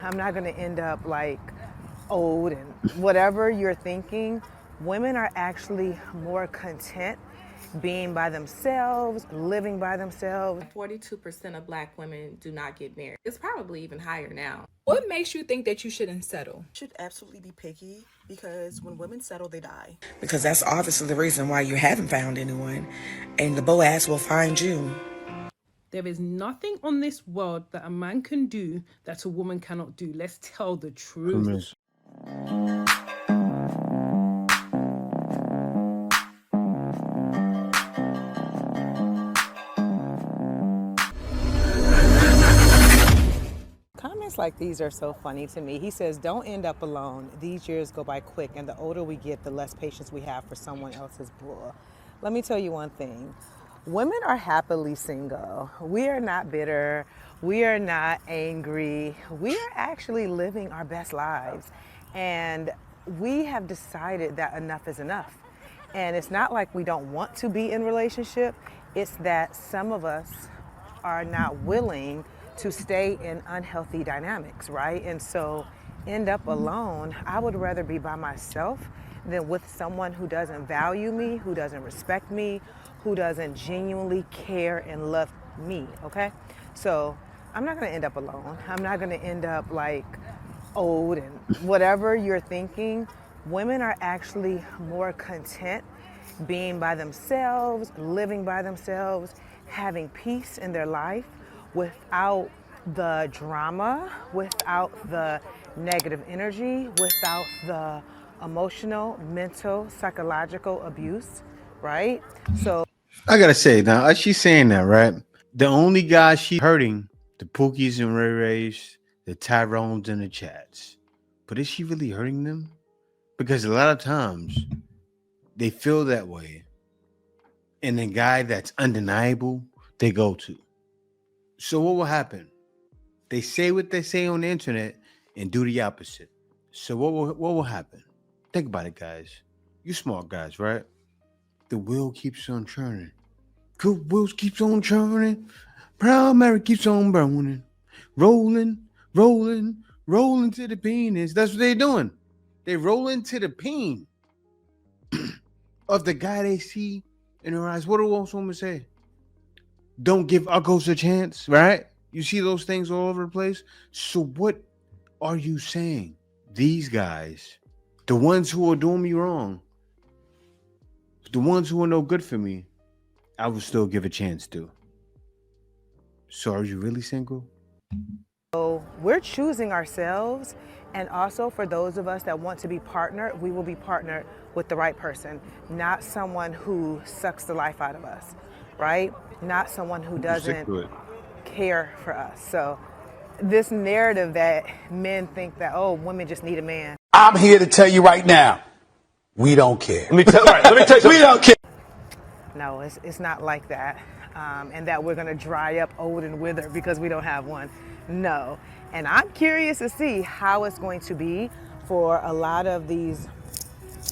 I'm not going to end up like old and whatever you're thinking. Women are actually more content being by themselves, living by themselves. 42% of black women do not get married. It's probably even higher now. What makes you think that you shouldn't settle? Should absolutely be picky because when women settle, they die. Because that's obviously the reason why you haven't found anyone. And the Boaz will find you. There is nothing on this world that a man can do that a woman cannot do. Let's tell the truth. Comments like these are so funny to me. He says, don't end up alone. These years go by quick, and the older we get, the less patience we have for someone else's bull. Let me tell you one thing. Women are happily single. We are not bitter. We are not angry. We are actually living our best lives. And we have decided that enough is enough. And it's not like we don't want to be in a relationship. It's that some of us are not willing to stay in unhealthy dynamics, right? And so end up alone. I would rather be by myself than with someone who doesn't value me, who doesn't respect me, who doesn't genuinely care and love me, okay? So I'm not gonna end up alone. I'm not gonna end up like old and whatever you're thinking. Women are actually more content being by themselves, living by themselves, having peace in their life without the drama, without the negative energy, without the emotional, mental, psychological abuse, right? So I gotta say now, as she's saying that, right? The only guy she's hurting, the Pookies and Ray Rays, the Tyrones and the Chats. But is she really hurting them? Because a lot of times they feel that way. And the guy that's undeniable, they go to. So what will happen? They say what they say on the internet and do the opposite. So what will happen? Think about it, guys. You smart guys, right? The wheel keeps on churning. Good wheels keeps on churning. Proud Mary keeps on burning. Rolling, rolling, rolling to the penis. That's what they're doing. They roll into the peen of the guy they see in their eyes. What do most women say? Don't give uggos a chance, right? You see those things all over the place. So what are you saying? These guys, the ones who are doing me wrong, the ones who are no good for me, I would still give a chance to. So are you really single? we're choosing ourselves, and also for those of us that want to be partnered, we will be partnered with the right person, not someone who sucks the life out of us, right? Not someone who doesn't care for us. So this narrative that men think that, oh, women just need a man. I'm here to tell you right now, we don't care. Let me tell you something. We don't care. No, it's not like that. And that we're gonna dry up old and wither because we don't have one. No. And I'm curious to see how it's going to be for a lot of these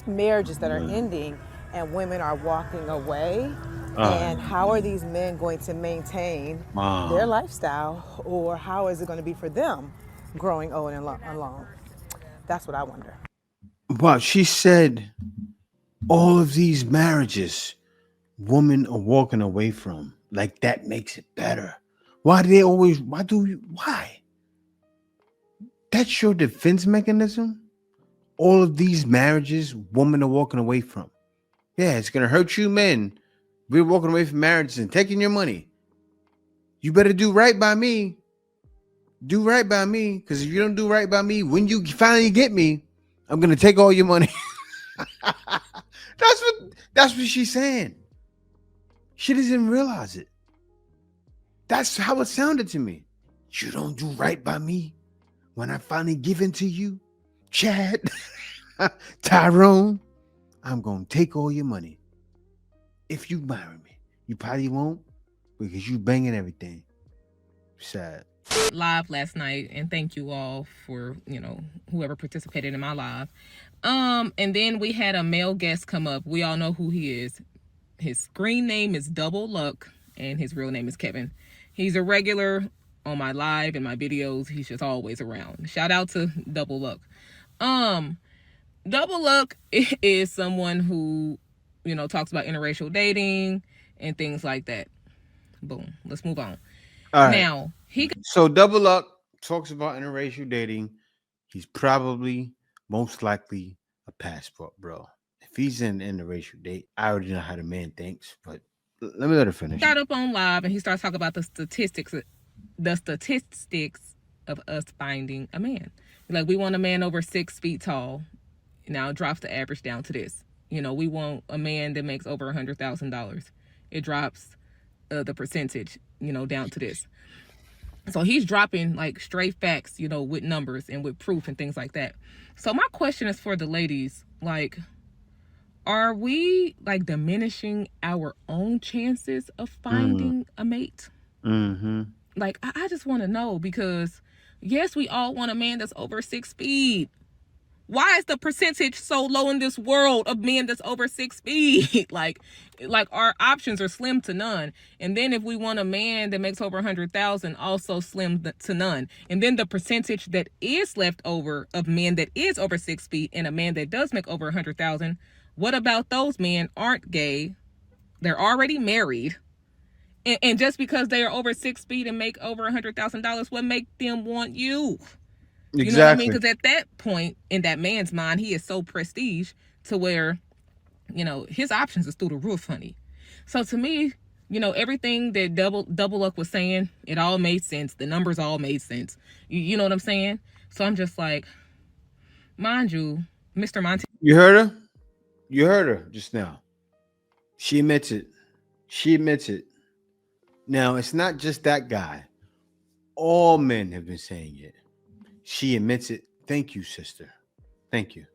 marriages that are ending and women are walking away. And how are these men going to maintain their lifestyle, or how is it going to be for them growing old and alone? That's what I wonder. Wow, she said all of these marriages women are walking away from. Like that makes it better. Why? That's your defense mechanism? All of these marriages women are walking away from. Yeah, it's going to hurt you men. We're walking away from marriages and taking your money. You better do right by me. Do right by me, because if you don't do right by me, when you finally get me, I'm going to take all your money. That's what she's saying. She doesn't realize it. That's how it sounded to me. You don't do right by me when I finally give in to you, Chad, Tyrone, I'm going to take all your money. If you marry me. You probably won't, because you banging everything. Sad. Live last night, and thank you all for, whoever participated in my live. And then we had a male guest come up. We all know who he is. His screen name is Double Luck, and his real name is Kevin. He's a regular on my live and my videos. He's just always around. Shout out to Double Luck. Double Luck is someone who, talks about interracial dating and things like that. Boom. Let's move on. All right. Now, So Double Up talks about interracial dating. He's probably most likely a passport bro. If he's in an interracial date, I already know how the man thinks, but let me let her finish. got up on live and he starts talking about the statistics of us finding a man. Like, we want a man over 6 feet tall. Now it drops the average down to this. We want a man that makes over $100,000. It drops the percentage, down to this. So he's dropping like straight facts, with numbers and with proof and things like that. So my question is for the ladies, like, are we like diminishing our own chances of finding a mate? Mm-hmm. Like, I just want to know, because yes, we all want a man that's over 6 feet. Why is the percentage so low in this world of men that's over 6 feet? like our options are slim to none. And then if we want a man that makes over 100,000, also slim to none. And then the percentage that is left over of men that is over 6 feet and a man that does make over 100,000, what about those men? Aren't gay? They're already married. And just because they are over 6 feet and make over $100,000, what make them want you? Exactly. You know what I mean? Because at that point, in that man's mind, he is so prestige to where, his options is through the roof, honey. So to me, everything that Double Luck was saying, it all made sense. The numbers all made sense. You know what I'm saying? So I'm just like, mind you, Mr. Monte. You heard her? You heard her just now. She admits it. She admits it. Now, it's not just that guy. All men have been saying it. She admits it. Thank you, sister. Thank you.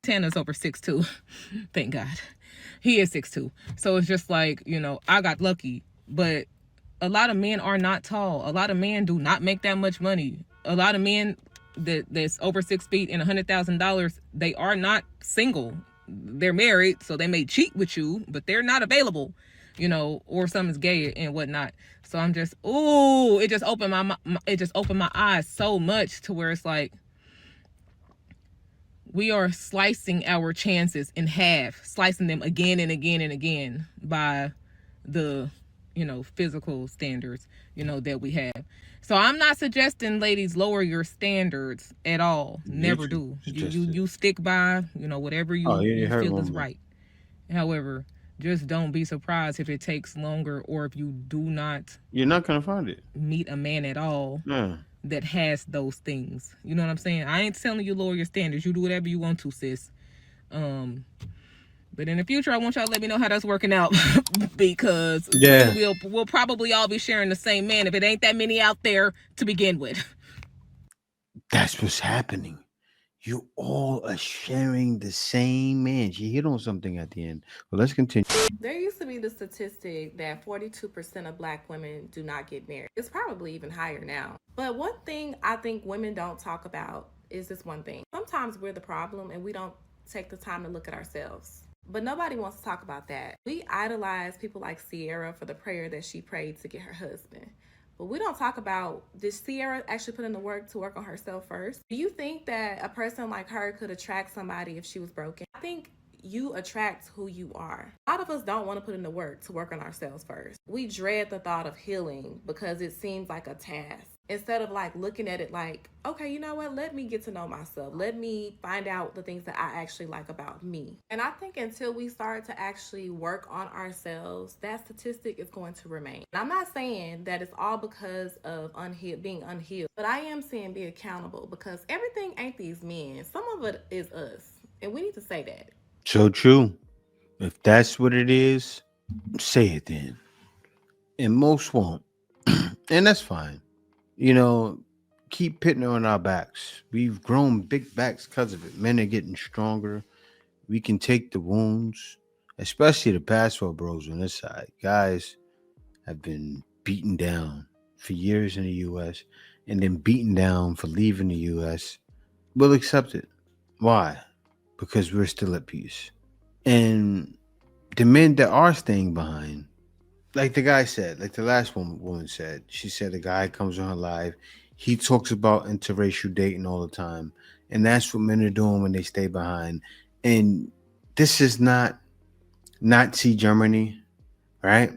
Tana's over 6'2". Thank God. He is 6'2". So it's just like, I got lucky. But a lot of men are not tall. A lot of men do not make that much money. A lot of men that's over 6 feet and $100,000, they are not single. They're married, so they may cheat with you, but they're not available, or someone's gay and whatnot. So I'm just, it just opened my eyes so much to where it's like, we are slicing our chances in half, slicing them again and again and again by the, physical standards, that we have. So I'm not suggesting, ladies, lower your standards at all. Never do. You stick by, whatever you feel is right. However, just don't be surprised if it takes longer, or if you do not. You're not gonna find it. Meet a man at all that has those things. You know what I'm saying? I ain't telling you lower your standards. You do whatever you want to, sis. But in the future, I want y'all to let me know how that's working out, because we'll probably all be sharing the same man if it ain't that many out there to begin with. That's what's happening. You all are sharing the same man. She hit on something at the end. Well, let's continue. There used to be the statistic that 42% of Black women do not get married. It's probably even higher now. But one thing I think women don't talk about is this one thing. Sometimes we're the problem and we don't take the time to look at ourselves. But nobody wants to talk about that. We idolize people like Sierra for the prayer that she prayed to get her husband. But we don't talk about, did Sierra actually put in the work to work on herself first? Do you think that a person like her could attract somebody if she was broken? I think you attract who you are. A lot of us don't want to put in the work to work on ourselves first. We dread the thought of healing because it seems like a task. Instead of like looking at it like, okay, you know what? Let me get to know myself. Let me find out the things that I actually like about me. And I think until we start to actually work on ourselves, that statistic is going to remain. And I'm not saying that it's all because of being unhealed, but I am saying be accountable, because everything ain't these men. Some of it is us, and we need to say that. So true. If that's what it is, say it then. And most won't. And that's fine. Keep pitting on our backs. We've grown big backs because of it. Men are getting stronger. We can take the wounds, especially the passport bros on this side. Guys have been beaten down for years in the U.S. and then beaten down for leaving the U.S. We'll accept it. Why? Because we're still at peace. And the men that are staying behind, like the guy said, like the last woman said, she said the guy comes on her live, he talks about interracial dating all the time, and that's what men are doing when they stay behind. And this is not Nazi Germany, right?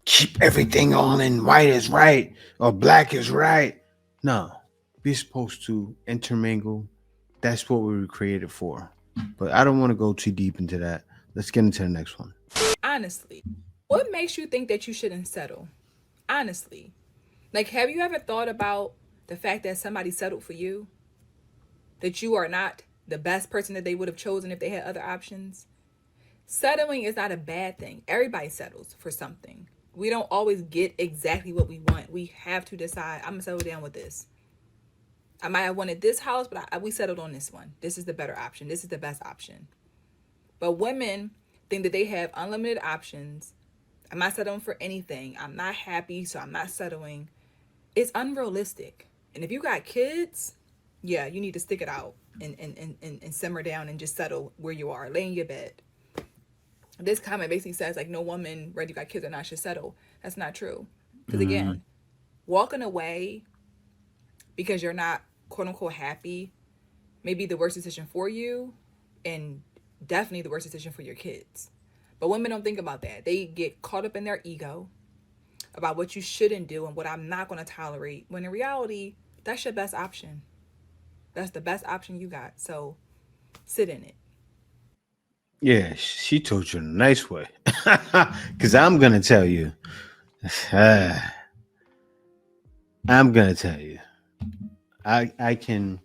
Keep everything all in white is right or black is right. No, we're supposed to intermingle. That's what we were created for. But I don't want to go too deep into that. Let's get into the next one. Honestly, what makes you think that you shouldn't settle? Honestly. Like, have you ever thought about the fact that somebody settled for you? That you are not the best person that they would have chosen if they had other options? Settling is not a bad thing. Everybody settles for something. We don't always get exactly what we want. We have to decide, I'm going to settle down with this. I might have wanted this house, but we settled on this one. This is the better option. This is the best option. But women think that they have unlimited options. I'm not settling for anything. I'm not happy, so I'm not settling. It's unrealistic. And if you got kids, yeah, you need to stick it out and simmer down and just settle where you are. Lay in your bed. This comment basically says, like, no woman, whether you got kids or not, should settle. That's not true. Because again, walking away because you're not quote unquote happy may be the worst decision for you, and definitely the worst decision for your kids. But women don't think about that. They get caught up in their ego about what you shouldn't do and what I'm not going to tolerate, when in reality, that's your best option. That's the best option you got. So sit in it. Yeah, she told you in a nice way. Because I'm going to tell you. I'm going to tell you. I can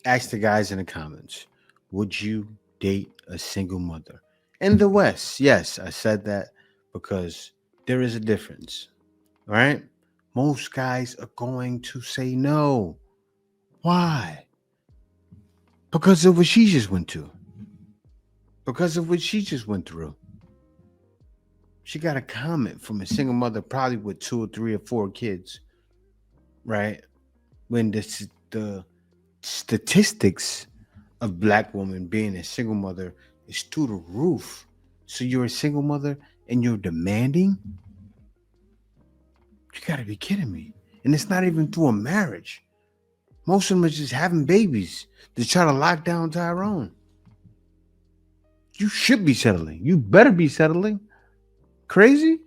ask the guys in the comments, would you date a single mother? In the West, yes, I said that because there is a difference, right? Most guys are going to say no. Why? Because of what she just went to. Because of what she just went through. She got a comment from a single mother, probably with 2 or 3 or 4 kids, right? When the statistics of black women being a single mother is through the roof. So you're a single mother and you're demanding? You gotta be kidding me. And it's not even through a marriage. Most of them are just having babies to try to lock down Tyrone. You should be settling. You better be settling. Crazy?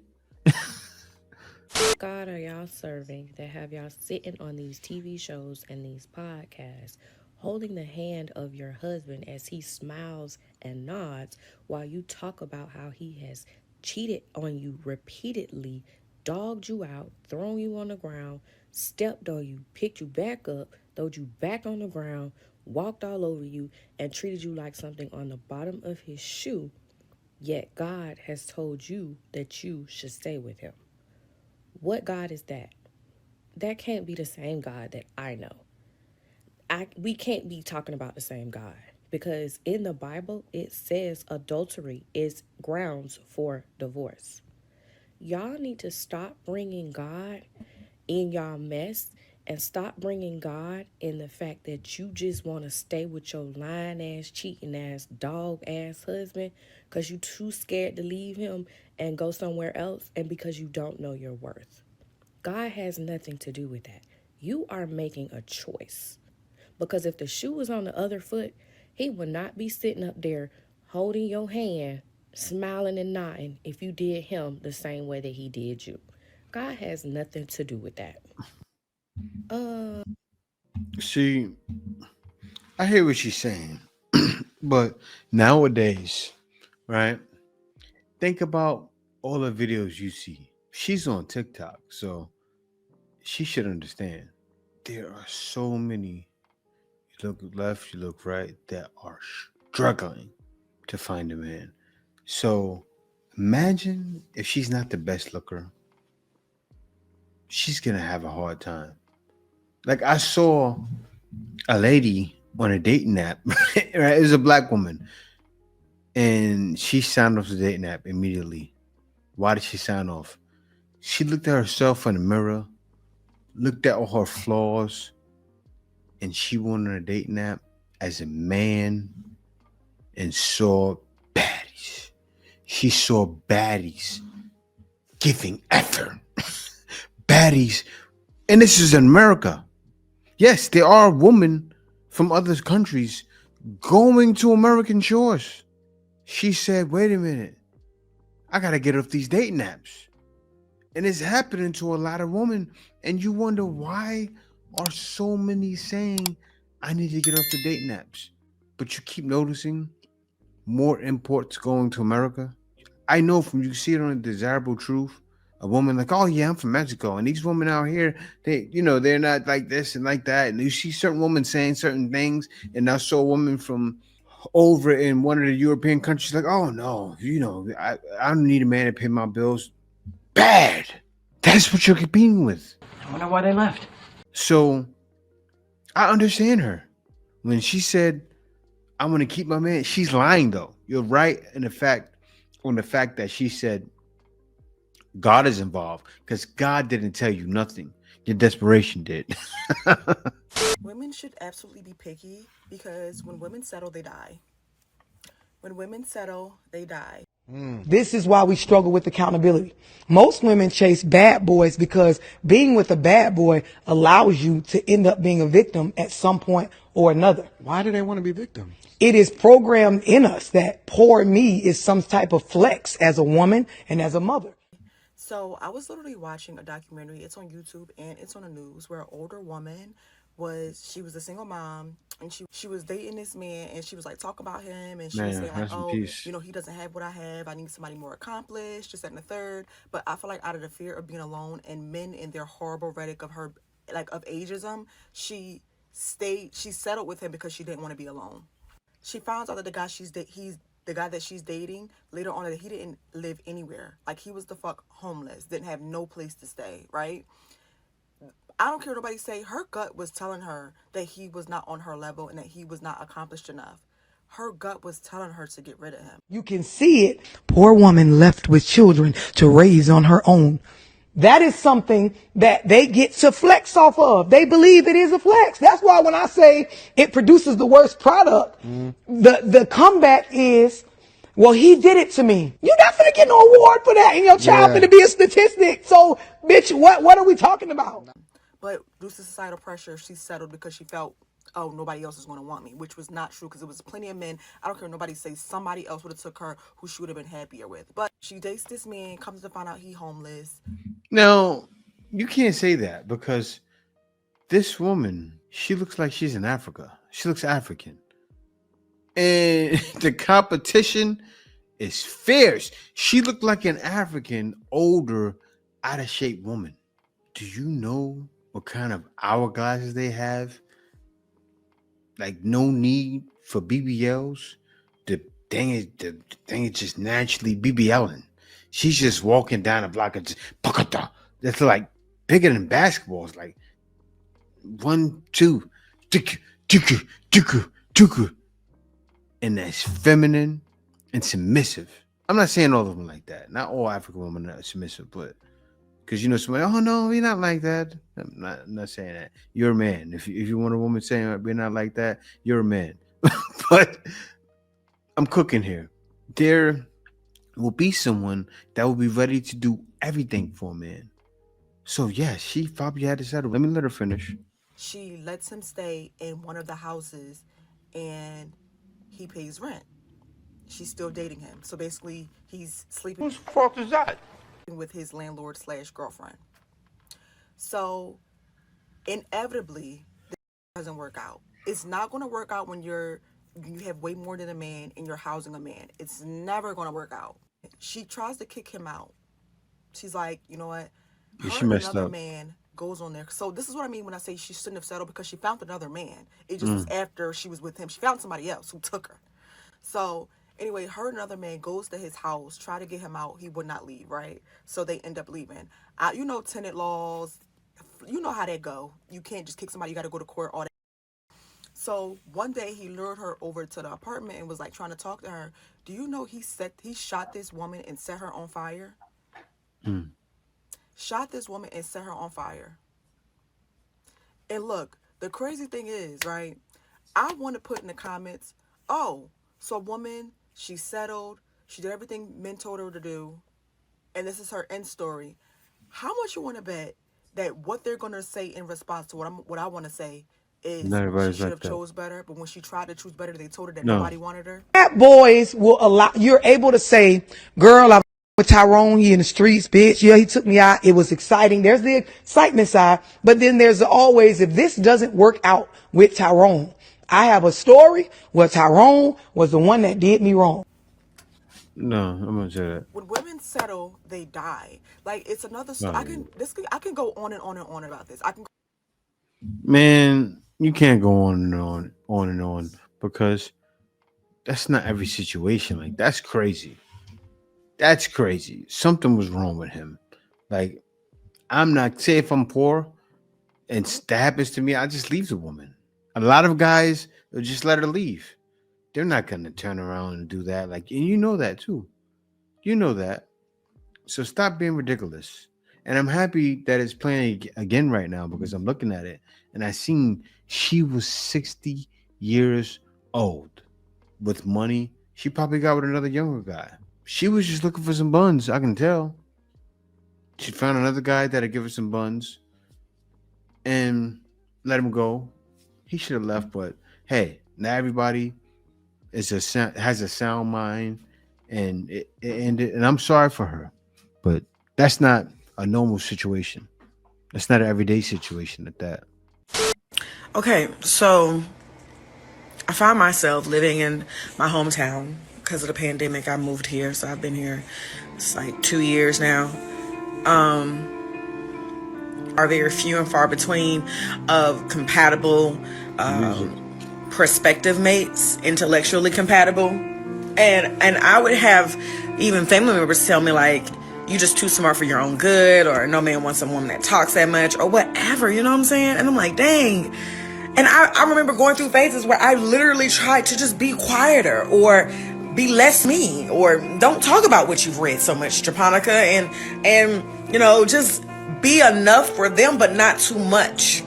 God are y'all serving that have y'all sitting on these TV shows and these podcasts, holding the hand of your husband as he smiles and nods while you talk about how he has cheated on you repeatedly, dogged you out, thrown you on the ground, stepped on you, picked you back up, throwed you back on the ground, walked all over you, and treated you like something on the bottom of his shoe, yet God has told you that you should stay with him. What God is that? That can't be the same God that I know. We can't be talking about the same God, because in the Bible it says adultery is grounds for divorce. Y'all need to stop bringing God in y'all mess and stop bringing God in the fact that you just want to stay with your lying ass, cheating ass, dog ass husband because you too scared to leave him and go somewhere else, and because you don't know your worth. God has nothing to do with that. You are making a choice. Because if the shoe was on the other foot, he would not be sitting up there holding your hand, smiling and nodding if you did him the same way that he did you. God has nothing to do with that. See, I hear what she's saying. But nowadays, right? Think about all the videos you see. She's on TikTok, so she should understand. There are so many, you look left, you look right, that are struggling to find a man. So imagine if she's not the best looker, she's gonna have a hard time. Like I saw a lady on a dating app, right? It was a black woman, and she signed off the dating app immediately. Why did she sign off? She looked at herself in the mirror, looked at all her flaws, and she went on a dating app as a man and saw baddies. She saw baddies giving effort. Baddies. And this is in America. Yes, there are women from other countries going to American shores. She said, wait a minute, I got to get off these dating apps. And it's happening to a lot of women. And you wonder, why are so many saying, I need to get off the dating apps? But you keep noticing more imports going to America. I know from you see it on Desirable Truth, a woman like, oh yeah, I'm from Mexico, and these women out here, they're not like this and like that. And you see certain women saying certain things, and I saw a woman from over in one of the European countries like, oh no, I don't need a man to pay my bills. Bad. That's what you're competing with. I wonder why they left. So I understand her when she said, I'm going to keep my man. She's lying though. You're right in the fact that she said God is involved, because God didn't tell you nothing. Your desperation did. Women should absolutely be picky because when women settle, they die. When women settle, they die. This is why we struggle with accountability. Most women chase bad boys because being with a bad boy allows you to end up being a victim at some point or another. Why do they want to be victims? It is programmed in us that poor me is some type of flex as a woman and as a mother. So I was literally watching a documentary. It's on YouTube and it's on the news where an older woman she was a single mom, and she was dating this man, and she was like talking about him, and she was saying like, oh, he doesn't have what I have. I need somebody more accomplished, just that and the third. But I feel like out of the fear of being alone and men in their horrible rhetoric of her, like of ageism, she settled with him because she didn't want to be alone. She finds out that the guy that she's dating later on, that he didn't live anywhere. Like, he was the fuck homeless, didn't have no place to stay, right? I don't care what nobody say. Her gut was telling her that he was not on her level and that he was not accomplished enough. Her gut was telling her to get rid of him. You can see it. Poor woman left with children to raise on her own. That is something that they get to flex off of. They believe it is a flex. That's why when I say it produces the worst product, the comeback is, well, he did it to me. You're not finna get no award for that, and your child finna be a statistic. So, bitch, what are we talking about? But due to societal pressure, she settled because she felt, oh, nobody else is going to want me, which was not true, because it was plenty of men. I don't care what nobody say, somebody else would have took her who she would have been happier with. But she dates this man, comes to find out he homeless. No, you can't say that, because this woman, she looks like she's in Africa. She looks African. And the competition is fierce. She looked like an African, older, out of shape woman. Do you know what kind of hourglasses they have? Like, no need for BBLs. The thing is just naturally BBLing. She's just walking down the block and just that's like bigger than basketballs. Like 1, 2, and that's feminine and submissive. I'm not saying all of them like that. Not all African women are submissive, but because somebody, oh no, we're not like that. I'm not saying that. You're a man. If you want a woman saying we're not like that, you're a man. But I'm cooking here. There will be someone that will be ready to do everything for a man. So yeah, she probably had to settle. Let me let her finish. She lets him stay in one of the houses and he pays rent. She's still dating him. So basically he's sleeping. Whose fault is that? With his landlord/girlfriend. So inevitably this doesn't work out. It's not going to work out when you have way more than a man and you're housing a man. It's never going to work out. She tries to kick him out. She's like, you know what? She messed another up. Man goes on there. So this is what I mean when I say she shouldn't have settled, because she found another man. It just was after she was with him. She found somebody else who took her. So anyway, her and another man goes to his house, try to get him out. He would not leave, right? So they end up leaving. Tenant laws. You know how that go. You can't just kick somebody. You got to go to court, all that. So one day he lured her over to the apartment and was like trying to talk to her. Do you know he shot this woman and set her on fire? Shot this woman and set her on fire. And look, the crazy thing is, right? I want to put in the comments, oh, so a woman, she settled, she did everything men told her to do, and this is her end story, how much you want to bet that what they're going to say in response to what I want to say is Not she everybody's should like have that. chose better, but when she tried to choose better, they told her that No. nobody wanted her? Bad boys will allow, you're able to say, girl, I with Tyrone, he in the streets, bitch. Yeah, he took me out. It was exciting. There's the excitement side, but then there's always, if this doesn't work out with Tyrone, I have a story where Tyrone was the one that did me wrong. No, I'm gonna say that. When women settle, they die. Like, it's another story. No. I can go on and on and on about this. I can. Man, you can't go on and on and on, because that's not every situation. Like, that's crazy. That's crazy. Something was wrong with him. Like, I'm not, say if I'm poor and that happens to me, I just leave the woman. A lot of guys will just let her leave. They're not gonna turn around and do that. Like, and you know that too. You know that. So stop being ridiculous. And I'm happy that it's playing again right now, because I'm looking at it and I seen she was 60 years old with money. She probably got with another younger guy. She was just looking for some buns. I can tell. She found another guy that'll give her some buns and let him go. He should have left, but hey, not everybody has a sound mind, and it ended. And I'm sorry for her, but that's not a normal situation. That's not an everyday situation at that. Okay, so I found myself living in my hometown because of the pandemic. I moved here, so I've been here. It's like 2 years now. Are very few and far between of compatible prospective mates, intellectually compatible. And I would have even family members tell me, like, you just too smart for your own good, or no man wants a woman that talks that much, or whatever, you know what I'm saying? And I'm like, dang. And I remember going through phases where I literally tried to just be quieter, or be less me, or don't talk about what you've read so much, Japonica, and you know, just be enough for them, but not too much.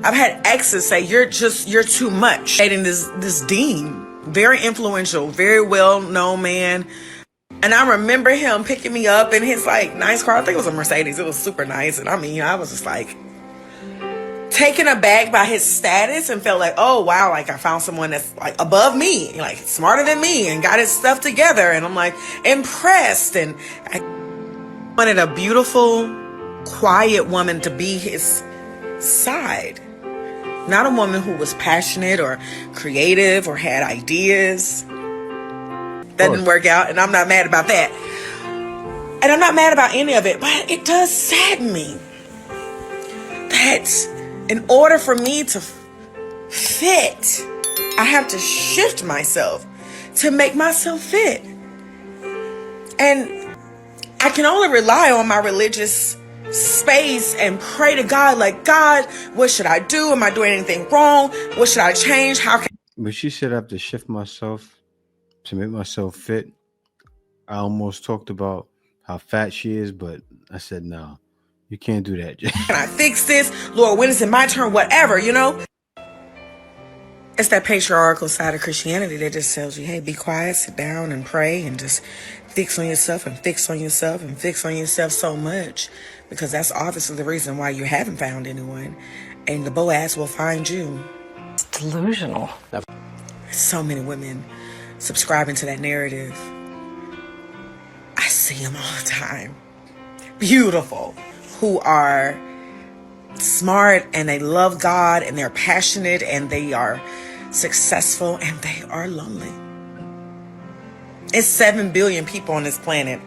I've had exes say, you're too much. Dating this dean, very influential, very well known man. And I remember him picking me up in his like nice car. I think it was a Mercedes. It was super nice. And I mean, I was just like taken aback by his status, and felt like, oh wow, like I found someone that's like above me, like smarter than me, and got his stuff together. And I'm like impressed. And I wanted a beautiful, quiet woman to be his side. Not a woman who was passionate or creative or had ideas. That didn't work out, and I'm not mad about that. And I'm not mad about any of it, but it does sadden me that in order for me to fit, I have to shift myself to make myself fit. And I can only rely on my religious space and pray to God, like, God, what should I do? Am I doing anything wrong? What should I change? How can But she said I have to shift myself to make myself fit. I almost talked about how fat she is, but I said, no, you can't do that. I fix this? Lord, when is it my turn? Whatever, you know? It's that patriarchal side of Christianity that just tells you, hey, be quiet, sit down and pray, and just fix on yourself and fix on yourself and fix on yourself so much, because that's obviously the reason why you haven't found anyone, and the Boaz will find you. It's delusional. So many women subscribing to that narrative. I see them all the time. Beautiful. Who are smart, and they love God, and they're passionate, and they are successful, and they are lonely. It's 7 billion people on this planet,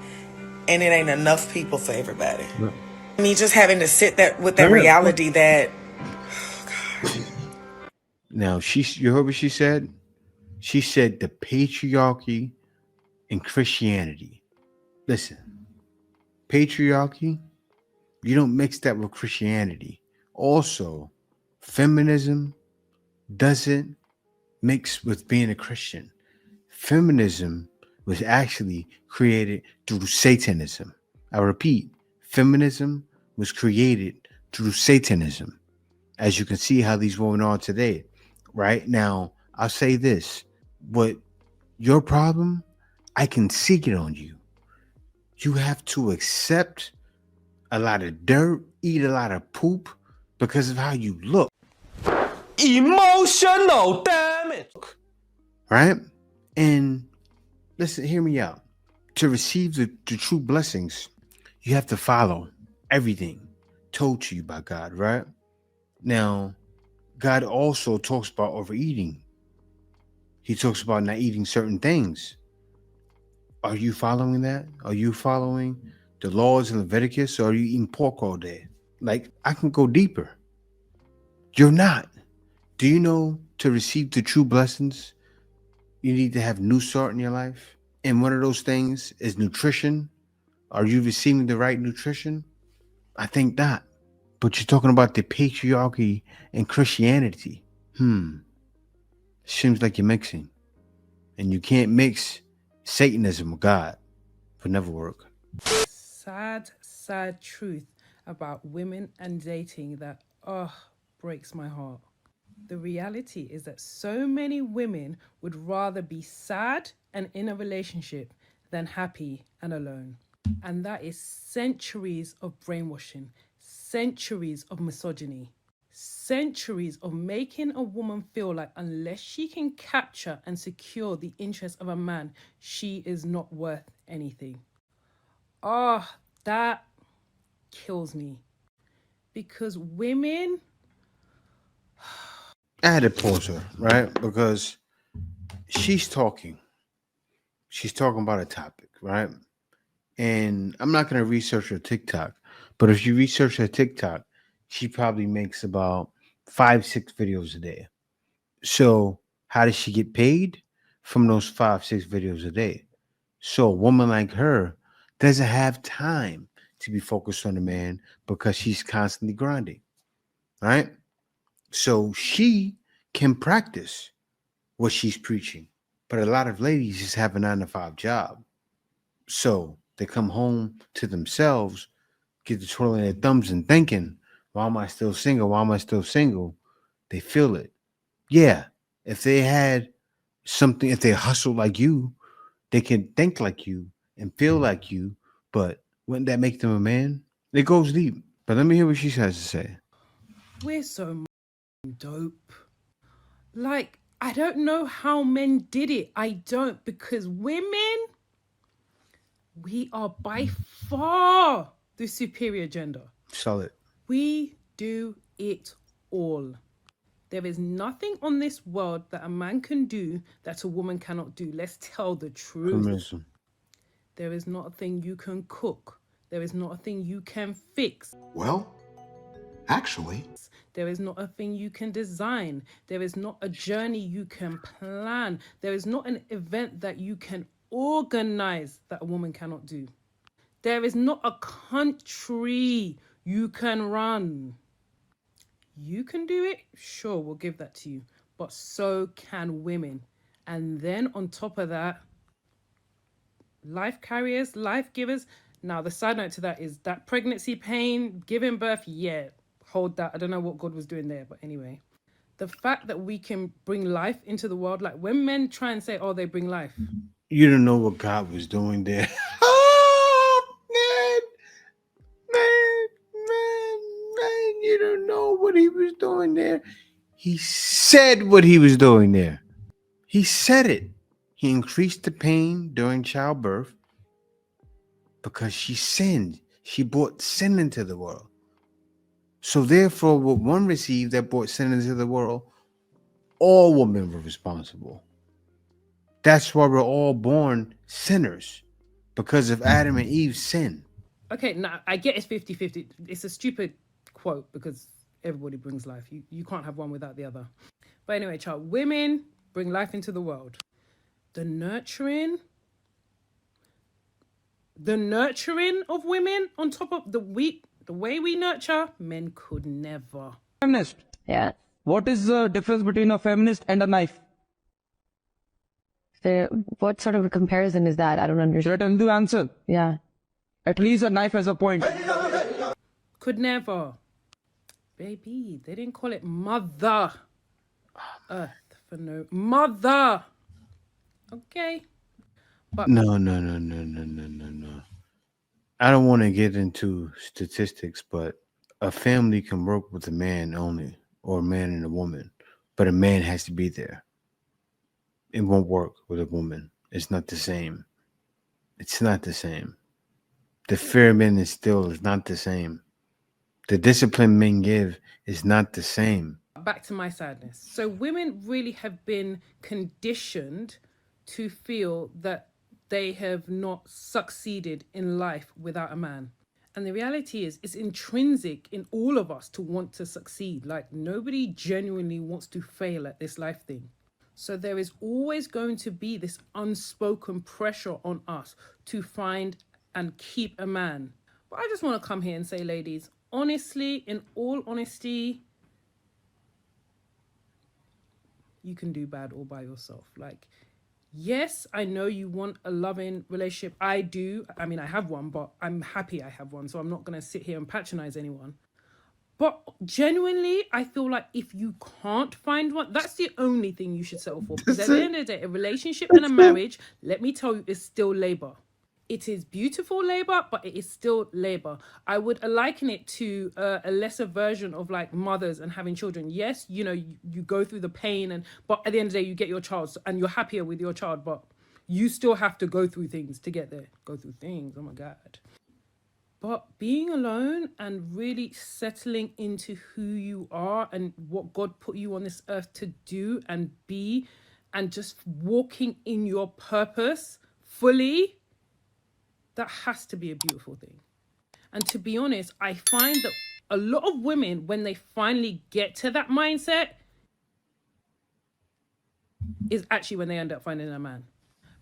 and it ain't enough people for everybody. No. Me just having to sit with that reality that, oh God. Now, you heard what she said? She said the patriarchy and Christianity. Listen, patriarchy, you don't mix that with Christianity. Also, feminism doesn't mix with being a Christian. Feminism was actually created through Satanism. I repeat, feminism was created through Satanism. As you can see how these women are today. Right now, I'll say this. What your problem, I can seek it on you. You have to accept a lot of dirt, eat a lot of poop because of how you look. Emotional damage. Right? And listen, hear me out. To receive the true blessings, you have to follow everything told to you by God, right? Now, God also talks about overeating. He talks about not eating certain things. Are you following that? Are you following the laws in Leviticus, or are you eating pork all day? Like, I can go deeper. You're not. Do you know to receive the true blessings, you need to have new start in your life? And one of those things is nutrition. Are you receiving the right nutrition? I think not. But you're talking about the patriarchy and Christianity. Seems like you're mixing. And you can't mix Satanism with God. It would never work. Sad truth about women and dating that, breaks my heart. The reality is that so many women would rather be sad and in a relationship than happy and alone. And that is centuries of brainwashing, centuries of misogyny, centuries of making a woman feel like unless she can capture and secure the interest of a man, she is not worth anything. That kills me. Because women... I had to pause her, right? Because she's talking. She's talking about a topic, right? And I'm not going to research her TikTok, but if you research her TikTok, she probably makes about 5-6 videos a day. So how does she get paid? From those 5-6 videos a day. So a woman like her doesn't have time to be focused on a man because she's constantly grinding, right? So she can practice what she's preaching. But a lot of ladies just have a 9-to-5 job. So they come home to themselves, get to twirling their thumbs and thinking, why am I still single? Why am I still single? They feel it. Yeah. If they had something, if they hustle like you, they can think like you and feel like you, but wouldn't that make them a man? It goes deep. But let me hear what she has to say. We're so dope. Like, I don't know how men did it. I don't, because women, we are by far the superior gender. Solid. We do it all. There is nothing on this world that a man can do that a woman cannot do. Let's tell the truth. Feminism. There is not a thing you can cook. There is not a thing you can fix. Well, actually, there is not a thing you can design. There is not a journey you can plan. There is not an event that you can organize that a woman cannot do. There is not a country you can run. You can do it? Sure, we'll give that to you. But so can women. And then on top of that, life carriers, life givers. Now, the side note to that is that pregnancy pain, giving birth, yeah, hold that. I don't know what God was doing there, but anyway. The fact that we can bring life into the world, like when men try and say, oh, they bring life. You don't know what God was doing there. Oh, man, you don't know what he was doing there. He said what he was doing there. He said it. He increased the pain during childbirth because she sinned. She brought sin into the world. So therefore, what one received that brought sin into the world, all women were responsible. That's why we're all born sinners, because of Adam and Eve's sin. Okay, now I get it's 50-50. It's a stupid quote because everybody brings life. You can't have one without the other. But anyway, child, women bring life into the world. The nurturing of women on top of the way we nurture, men could never. Feminist. Yeah. What is the difference between a feminist and a knife? So what sort of a comparison is that? I don't understand. Should I tell you the answer? Yeah. At least a knife has a point. Could never. Baby, they didn't call it Mother Earth for no mother. Okay. But No. I don't want to get into statistics, but a family can work with a man only, or a man and a woman, but a man has to be there. It won't work with a woman. It's not the same. It's not the same. The fear men instill is not the same. The discipline men give is not the same. Back to my sadness. So women really have been conditioned to feel that they have not succeeded in life without a man. And the reality is, it's intrinsic in all of us to want to succeed. Like, nobody genuinely wants to fail at this life thing. So there is always going to be this unspoken pressure on us to find and keep a man. But I just want to come here and say, ladies, honestly, in all honesty, you can do bad all by yourself. Like, yes, I know you want a loving relationship. I do. I mean, I have one, but I'm happy I have one. So I'm not going to sit here and patronize anyone. But genuinely, I feel like if you can't find one, that's the only thing you should settle for. Because at the end of the day, a relationship and a marriage, let me tell you, is still labor. It is beautiful labor, but it is still labor. I would liken it to a lesser version of like mothers and having children. Yes, you know, you go through the pain, but at the end of the day, you get your child and you're happier with your child, but you still have to go through things to get there. Go through things, oh my God. But being alone and really settling into who you are and what God put you on this earth to do and be, and just walking in your purpose fully, that has to be a beautiful thing. And to be honest, I find that a lot of women, when they finally get to that mindset, is actually when they end up finding a man.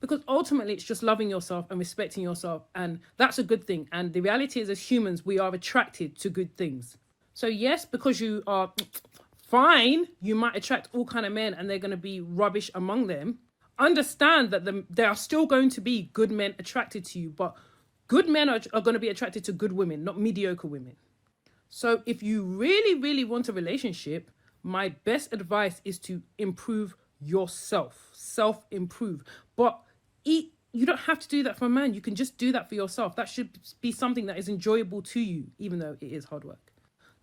Because ultimately, it's just loving yourself and respecting yourself. And that's a good thing. And the reality is, as humans, we are attracted to good things. So yes, because you are fine, you might attract all kind of men and they're going to be rubbish among them. Understand that there are still going to be good men attracted to you. But good men are going to be attracted to good women, not mediocre women. So if you really, really want a relationship, my best advice is to improve yourself, self-improve. But you don't have to do that for a man. You can just do that for yourself. That should be something that is enjoyable to you, even though it is hard work.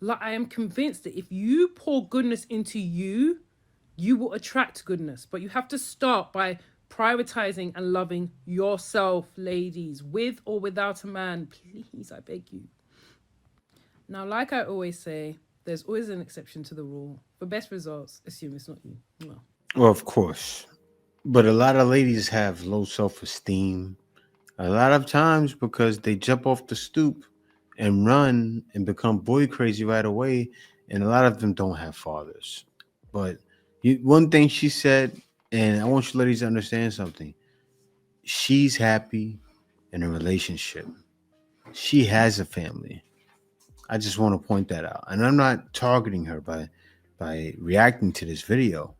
Like, I am convinced that if you pour goodness into you, you will attract goodness. But you have to start by prioritizing and loving yourself, ladies, with or without a man. Please, I beg you. Now, like I always say, there's always an exception to the rule. For best results, assume it's not you. No. Well, of course. But a lot of ladies have low self-esteem. A lot of times because they jump off the stoop and run and become boy crazy right away. And a lot of them don't have fathers. But one thing she said, and I want you ladies to understand something. She's happy in a relationship. She has a family. I just want to point that out. And I'm not targeting her by reacting to this video.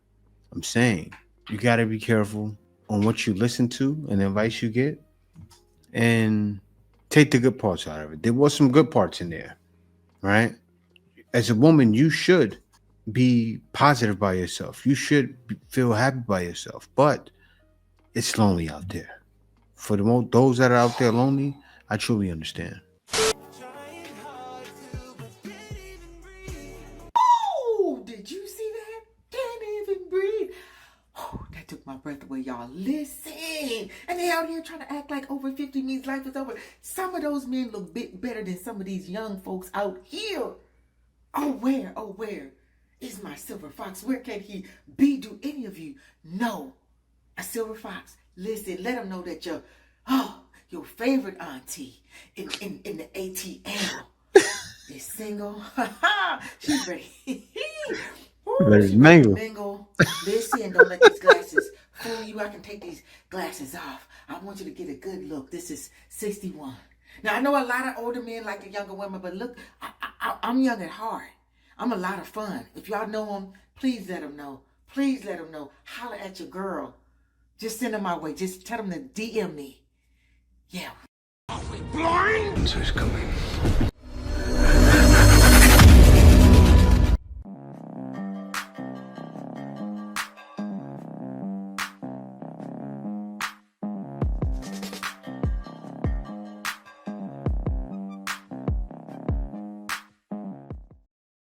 I'm saying you got to be careful on what you listen to and the advice you get, and take the good parts out of it. There was some good parts in there, right? As a woman, you should be positive by yourself. You should feel happy by yourself, but it's lonely out there. For those that are out there lonely, I truly understand. Oh, did you see that? Can't even breathe. Oh, that took my breath away, y'all. Listen. And they out here trying to act like over 50 means life is over. Some of those men look bit better than some of these young folks out here. Oh, where is my silver fox? Where can he be? Do any of you know a silver fox? Listen, let them know that your favorite auntie in the ATL is single. She's ready. Ready to mingle. Listen, don't let these glasses fool you. I can take these glasses off. I want you to get a good look. This is 61. Now, I know a lot of older men like the younger women, but look, I'm young at heart. I'm a lot of fun. If y'all know them, please let them know. Please let them know. Holler at your girl. Just send them my way. Just tell them to DM me. Yeah. Are we blind? Who's coming?